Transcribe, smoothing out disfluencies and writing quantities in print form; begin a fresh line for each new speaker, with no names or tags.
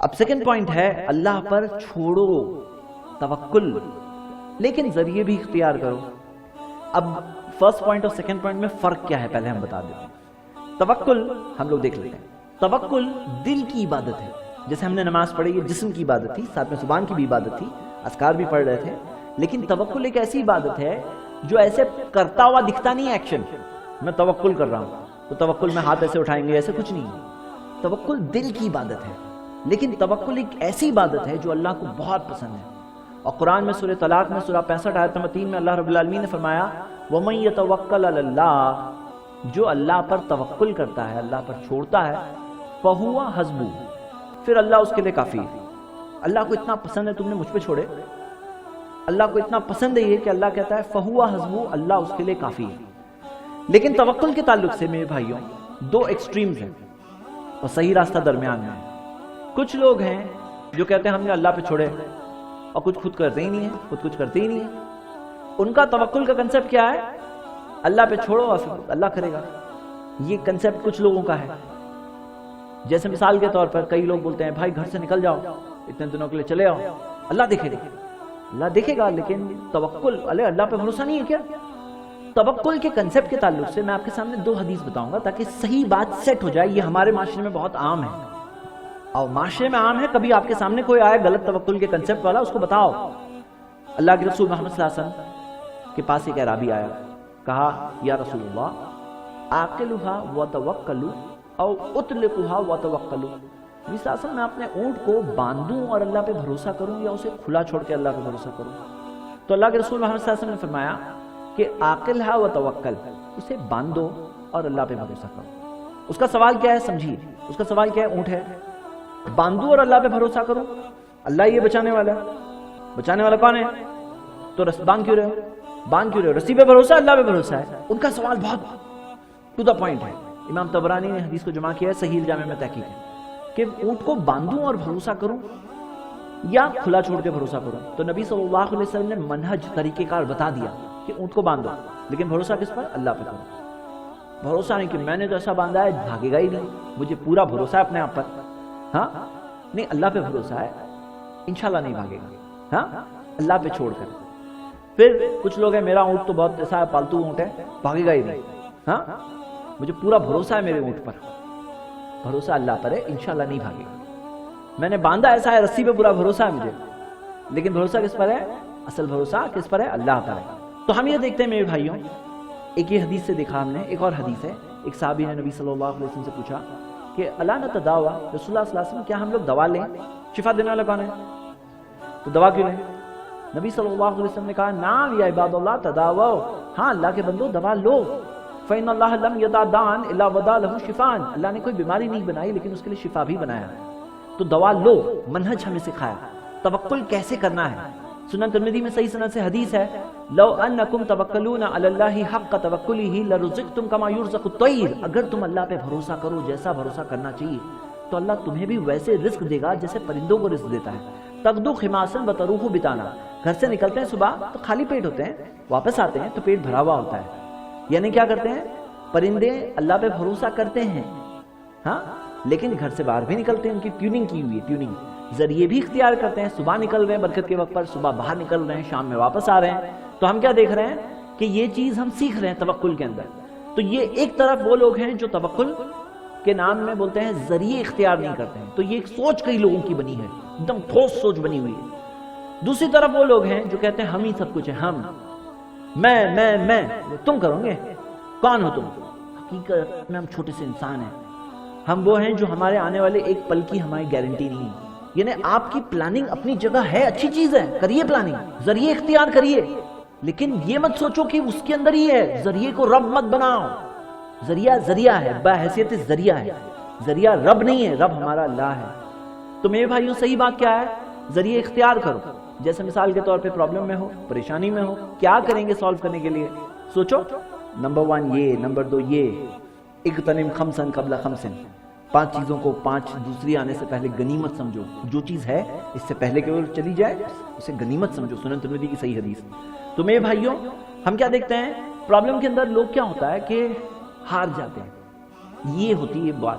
اب second point ہے اللہ پر چھوڑو توکل، لیکن ذریعے بھی اختیار کرو۔ اب فرسٹ پوائنٹ اور سیکنڈ پوائنٹ میں فرق کیا ہے پہلے ہم بتا دیتے ہیں۔ توکل ہم لوگ دیکھ لیتے ہیں۔ توکل دل کی عبادت ہے، جیسے ہم نے نماز پڑھی یہ جسم کی عبادت تھی، ساتھ میں زبان کی بھی عبادت تھی، اذکار بھی پڑھ رہے تھے، لیکن توکل ایک ایسی عبادت ہے جو ایسے کرتا ہوا دکھتا نہیں ہے ایکشن، میں توکل کر رہا ہوں تو توکل میں ہاتھ ایسے اٹھائیں گے، ایسے کچھ نہیں ہے۔ توکل دل کی عبادت ہے، لیکن توکل ایک ایسی عبادت ہے جو اللہ کو بہت پسند ہے۔ اور قرآن میں سورہ طلاق میں سورہ 65 آیت نمبر 3 میں اللہ رب العالمین نے فرمایا وَمَن يَتَوَكَّلْ عَلَى اللَّهِ، جو اللہ پر توکل کرتا ہے، اللہ پر چھوڑتا ہے، فَهُوَ حَسْبُهُ، پھر اللہ اس کے لیے کافی ہے۔ اللہ کو اتنا پسند ہے تم نے مجھ پہ چھوڑے، اللہ کو اتنا پسند ہے یہ کہ اللہ کہتا ہے فَهُوَ حَسْبُهُ، اللہ اس کے لیے کافی ہے۔ لیکن توکل کے تعلق سے میرے بھائیوں دو ایکسٹریمز ہیں اور صحیح راستہ درمیان میں ہے۔ کچھ لوگ ہیں جو کہتے ہیں ہم نے اللہ پہ چھوڑے اور کچھ خود کرتے ہی نہیں ہے، خود کچھ کرتے ہی نہیں ہے۔ ان کا توکل کا کنسپٹ کیا ہے؟ اللہ پہ چھوڑو اور اللہ کرے گا۔ یہ کنسپٹ کچھ لوگوں کا ہے۔ جیسے مثال کے طور پر کئی لوگ بولتے ہیں بھائی گھر سے نکل جاؤ، اتنے دنوں کے لیے چلے آؤ، اللہ دیکھے گا۔ اللہ دیکھے گا، لیکن توکل اللہ پہ بھروسہ نہیں ہے کیا؟ توکل کے کنسپٹ کے تعلق سے میں آپ کے سامنے دو حدیث بتاؤں گا تاکہ صحیح بات سیٹ ہو جائے۔ یہ ہمارے معاشرے میں بہت عام ہے، اور معاشرے میں عام ہے، کبھی آپ کے سامنے کوئی آئے غلط توکل کے کنسپٹ والا، اس کو بتاؤ۔ اللہ کے رسول محمد صلی اللہ علیہ وسلم کے پاس ایک اعرابی آیا، کہا یا رسول اللہ آقلھا وتوکلوا او اطلقھا وتوکلوا، نبی صلی اللہ علیہ وسلم میں اپنے اونٹ کو باندھوں اور اللہ پہ بھروسہ کروں یا اسے کھلا چھوڑ کے اللہ پہ بھروسہ کروں؟ تو اللہ کے رسول محمد صلی اللہ علیہ وسلم نے فرمایا کہ عاقلھا وتوکل، اسے باندھو اور اللہ پہ بھروسہ کرو۔ اس کا سوال کیا ہے سمجھیے، اس کا سوال کیا ہے؟ اونٹ ہے، باندھو اور اللہ پہ بھروسہ کرو، اللہ یہ بچانے والا ہے، بچانے والا کون ہے؟ تو باندھ کیوں رہے ہو؟ باندھ کیوں رہے ہو؟ رسی پہ بھروسہ، اللہ پہ بھروسہ ہے۔ ان کا سوال بہت ٹو دا پوائنٹ ہے۔ امام طبرانی نے حدیث کو جمع کیا ہے، صحیح الجامع میں تحقیق ہے کہ اونٹ کو باندھوں اور بھروسہ کروں یا کھلا چھوڑ کے بھروسہ کروں؟ تو نبی صلی اللہ علیہ وسلم نے منہج طریقہ کار بتا دیا کہ اونٹ کو باندھو، لیکن بھروسہ کس پر؟ اللہ پہ کرو۔ بھروسہ نہیں کہ میں نے تو ایسا باندھا ہے بھاگے گا ہی نہیں، مجھے پورا بھروسہ ہے اپنے آپ پر، ہاں نہیں، اللہ پہ بھروسہ ہے انشاءاللہ نہیں بھاگے گا، ہاں اللہ پہ چھوڑ کر۔ پھر کچھ لوگ ہیں میرا اونٹ تو بہت ایسا ہے، پالتو اونٹ ہے، بھاگے گا ہی نہیں، ہاں مجھے پورا بھروسہ ہے میرے اونٹ پر، بھروسہ اللہ پر ہے انشاءاللہ نہیں بھاگے گا۔ میں نے باندھا ایسا ہے، رسی پہ پورا بھروسہ ہے مجھے، لیکن بھروسہ کس پر ہے؟ اصل بھروسہ کس پر ہے؟ اللہ پر ہے۔ تو ہم یہ دیکھتے ہیں میرے بھائیوں، ایک یہ حدیث سے دیکھا ہم نے، ایک اور حدیث ہے، ایک صحابی نے نبی صلی اللہ علیہ وسلم سے پوچھا کہ الا نتداوی، رسول اللہ صلی اللہ علیہ وسلم کیا ہم لوگ دوا لیں؟ شفا دینے والا کون ہے؟ تو دوا کیوں لیں؟ نبی صلی اللہ علیہ وسلم نے کہا نعم یا عباد اللہ تداووا، ہاں اللہ کے بندو دوا لو، فإن اللہ لم یدع داء الا وضع له شفاء، اللہ نے کوئی بیماری نہیں بنائی لیکن اس کے لیے شفا بھی بنایا، تو دوا لو۔ منہج ہمیں سکھایا توکل کیسے کرنا ہے۔ سنن ترمذی میں صحیح سند سے حدیث ہے لو انکم توکلون علی اللہ حق توکلہ لرزقتم کما یرزق الطیر، اگر تم اللہ پہ بھروسہ کرو جیسا بھروسہ کرنا چاہیے تو اللہ تمہیں بھی ویسے رزق دے گا جیسے پرندوں کو رزق دیتا ہے۔ تغدو خماسا وتروح بطانا، گھر سے نکلتے ہیں صبح تو خالی پیٹ ہوتے ہیں، واپس آتے ہیں تو پیٹ بھرا ہوا ہوتا ہے، یعنی کیا کرتے ہیں؟ پرندے اللہ پہ بھروسہ کرتے ہیں، ہاں لیکن گھر سے باہر بھی نکلتے ہیں، ان کی ٹیوننگ کی ہوئی ہے، ٹیوننگ ذریعے بھی اختیار کرتے ہیں، صبح نکل رہے ہیں برکت کے وقت پر، صبح باہر نکل رہے ہیں، شام میں واپس آ رہے ہیں۔ تو ہم کیا دیکھ رہے ہیں کہ یہ چیز ہم سیکھ رہے ہیں توکل کے اندر۔ تو یہ ایک طرف وہ لوگ ہیں جو توکل کے نام میں بولتے ہیں ذریعے اختیار نہیں کرتے ہیں، تو یہ ایک سوچ کئی لوگوں کی بنی ہے، ایک دم ٹھوس سوچ بنی ہوئی ہے۔ دوسری طرف وہ لوگ ہیں جو کہتے ہیں ہم ہی سب کچھ ہیں، ہم میں تم کرو گے، کون ہو تم؟ حقیقت میں ہم چھوٹے سے انسان ہیں، ہم وہ ہیں جو ہمارے آنے والے ایک پل کی ہماری گارنٹی نہیں ہے۔ یعنی آپ کی پلاننگ اپنی جگہ ہے، اچھی چیز ہے، کریے پلاننگ، ذریعے اختیار کریے، لیکن یہ مت سوچو کہ اس کے اندر ہی ہے، ذریعے کو رب مت بناؤ۔ ذریعہ ہے، بحیثیت ذریعہ ہے، ذریعہ رب نہیں ہے، رب ہمارا اللہ ہے۔ تو میرے بھائیوں صحیح بات کیا ہے؟ ذریعے اختیار کرو۔ جیسے مثال کے طور پہ پرابلم میں ہو، پریشانی میں ہو، کیا کریں گے سالو کرنے کے لیے؟ سوچو، نمبر 1 یہ، نمبر 2 یہ، اغتنم خمسن قبل خمسن، 5 چیزوں کو 5 دوسری آنے سے پہلے غنیمت سمجھو، جو چیز ہے اس سے پہلے کہ وہ چلی جائے اسے غنیمت سمجھو، سنن ترمذی کی صحیح حدیث۔ تو میرے بھائیوں ہم کیا دیکھتے ہیں پرابلم کے اندر؟ لوگ کیا ہوتا ہے کہ ہار جاتے ہیں، یہ ہوتی ہے بات،